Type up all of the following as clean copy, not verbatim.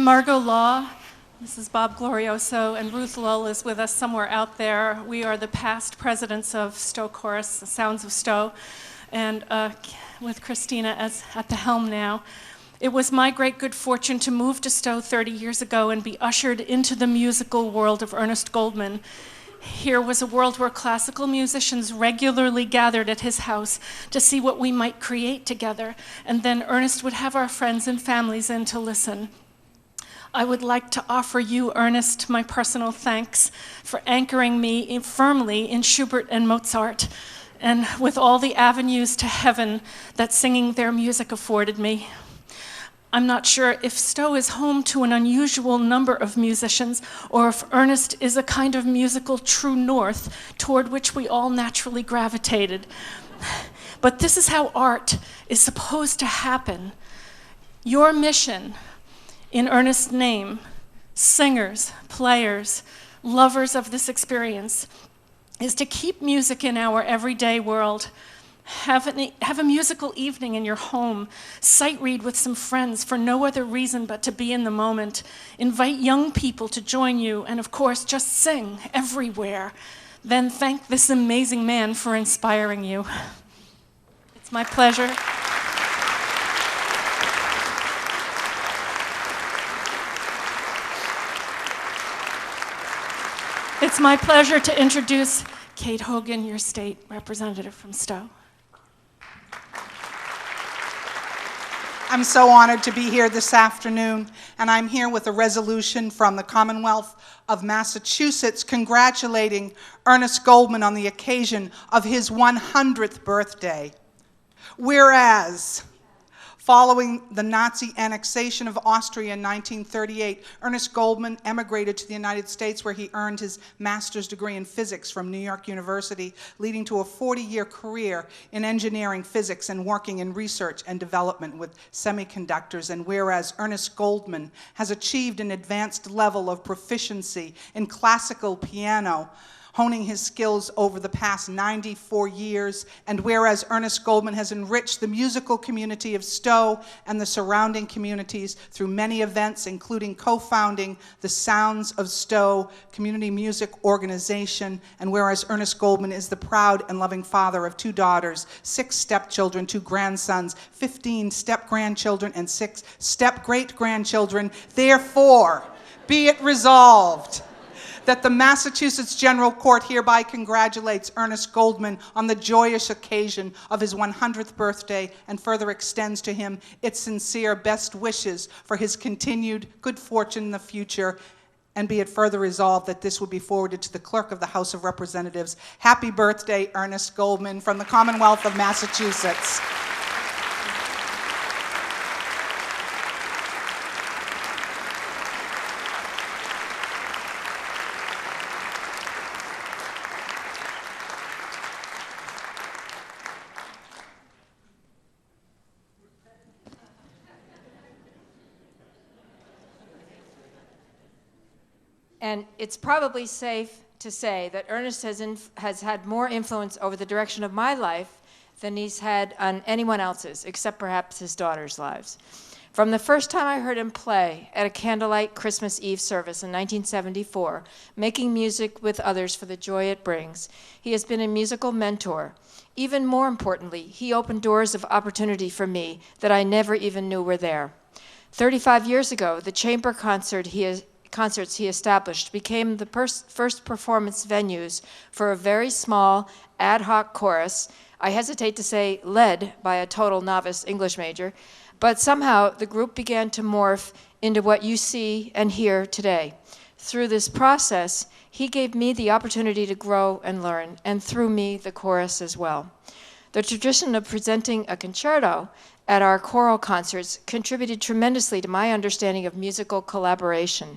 Margot Law, Mrs. Bob Glorioso, and Ruth Lull is with us somewhere out there. We are the past presidents of Stowe Chorus, the Sounds of Stowe, and with Christina at the helm now. It was my great good fortune to move to Stowe 30 years ago and be ushered into the musical world of Ernest Goldman. Here was a world where classical musicians regularly gathered at his house to see what we might create together, and then Ernest would have our friends and families in to listen. I would like to offer you, Ernest, my personal thanks for anchoring me firmly in Schubert and Mozart, and with all the avenues to heaven that singing their music afforded me. I'm not sure if Stowe is home to an unusual number of musicians, or if Ernest is a kind of musical true north toward which we all naturally gravitated. But this is how art is supposed to happen. Your mission, in Ernest's name, singers, players, lovers of this experience, is to keep music in our everyday world. Have a musical evening in your home. Sight read with some friends for no other reason but to be in the moment. Invite young people to join you, and of course, just sing everywhere. Then thank this amazing man for inspiring you. It's my pleasure. It's my pleasure to introduce Kate Hogan, your state representative from Stowe. I'm so honored to be here this afternoon, and I'm here with a resolution from the Commonwealth of Massachusetts congratulating Ernest Goldman on the occasion of his 100th birthday. Whereas, following the Nazi annexation of Austria in 1938, Ernest Goldman emigrated to the United States, where he earned his master's degree in physics from New York University, leading to a 40-year career in engineering, physics, and working in research and development with semiconductors. And whereas Ernest Goldman has achieved an advanced level of proficiency in classical piano, honing his skills over the past 94 years, and whereas Ernest Goldman has enriched the musical community of Stowe and the surrounding communities through many events, including co-founding the Sounds of Stowe Community Music Organization, and whereas Ernest Goldman is the proud and loving father of 2 daughters, 6 stepchildren, 2 grandsons, 15 step-grandchildren, and 6 step-great-grandchildren, therefore, be it resolved that the Massachusetts General Court hereby congratulates Ernest Goldman on the joyous occasion of his 100th birthday and further extends to him its sincere best wishes for his continued good fortune in the future, and be it further resolved that this will be forwarded to the Clerk of the House of Representatives. Happy birthday, Ernest Goldman, from the Commonwealth of Massachusetts. And it's probably safe to say that Ernest has had more influence over the direction of my life than he's had on anyone else's, except perhaps his daughters' lives. From the first time I heard him play at a candlelight Christmas Eve service in 1974, making music with others for the joy it brings, he has been a musical mentor. Even more importantly, he opened doors of opportunity for me that I never even knew were there. 35 years ago, the chamber concerts he established became the first performance venues for a very small ad hoc chorus, I hesitate to say led by a total novice English major, but somehow the group began to morph into what you see and hear today. Through this process, he gave me the opportunity to grow and learn, and through me, the chorus as well. The tradition of presenting a concerto at our choral concerts contributed tremendously to my understanding of musical collaboration.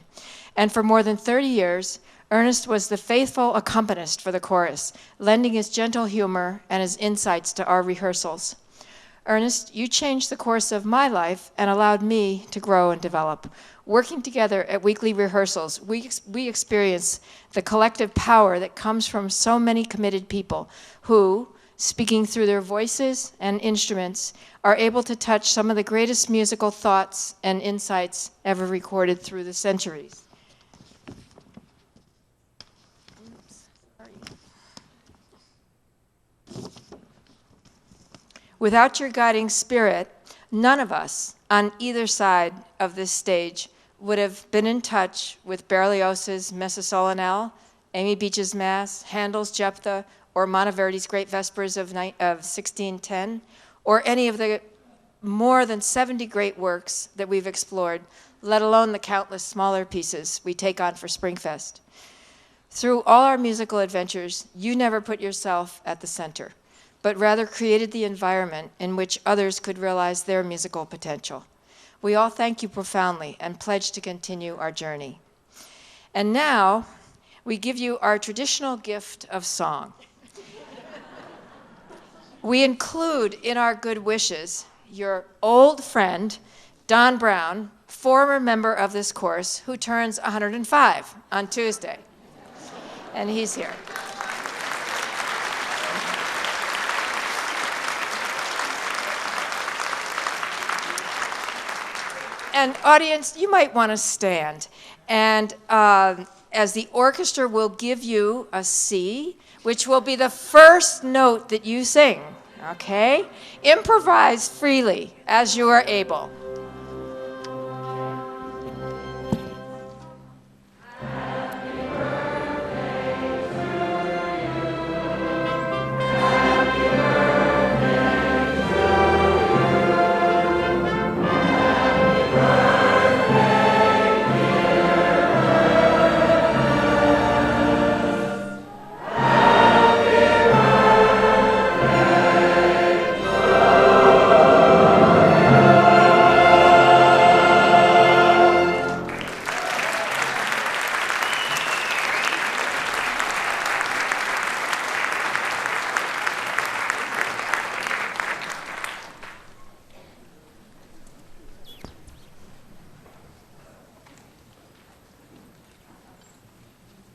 And for more than 30 years, Ernest was the faithful accompanist for the chorus, lending his gentle humor and his insights to our rehearsals. Ernest, you changed the course of my life and allowed me to grow and develop. Working together at weekly rehearsals, we experience the collective power that comes from so many committed people who, speaking through their voices and instruments, are able to touch some of the greatest musical thoughts and insights ever recorded through the centuries. Without your guiding spirit, none of us on either side of this stage would have been in touch with Berlioz's Messa Solenile, Amy Beach's Mass, Handel's Jephthah, or Monteverdi's Great Vespers of 1610, or any of the more than 70 great works that we've explored, let alone the countless smaller pieces we take on for Springfest. Through all our musical adventures, you never put yourself at the center, but rather created the environment in which others could realize their musical potential. We all thank you profoundly and pledge to continue our journey. And now, we give you our traditional gift of song. We include in our good wishes your old friend, Don Brown, former member of this course, who turns 105 on Tuesday. And he's here. And audience, you might want to stand. And as the orchestra will give you a C, which will be the first note that you sing, okay? Improvise freely as you are able.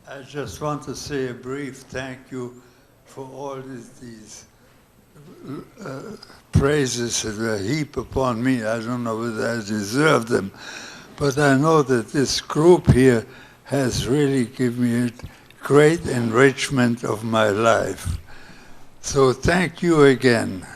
I just want to say a brief thank you for all these praises that were heaped upon me. I don't know whether I deserve them, but I know that this group here has really given me a great enrichment of my life. So thank you again.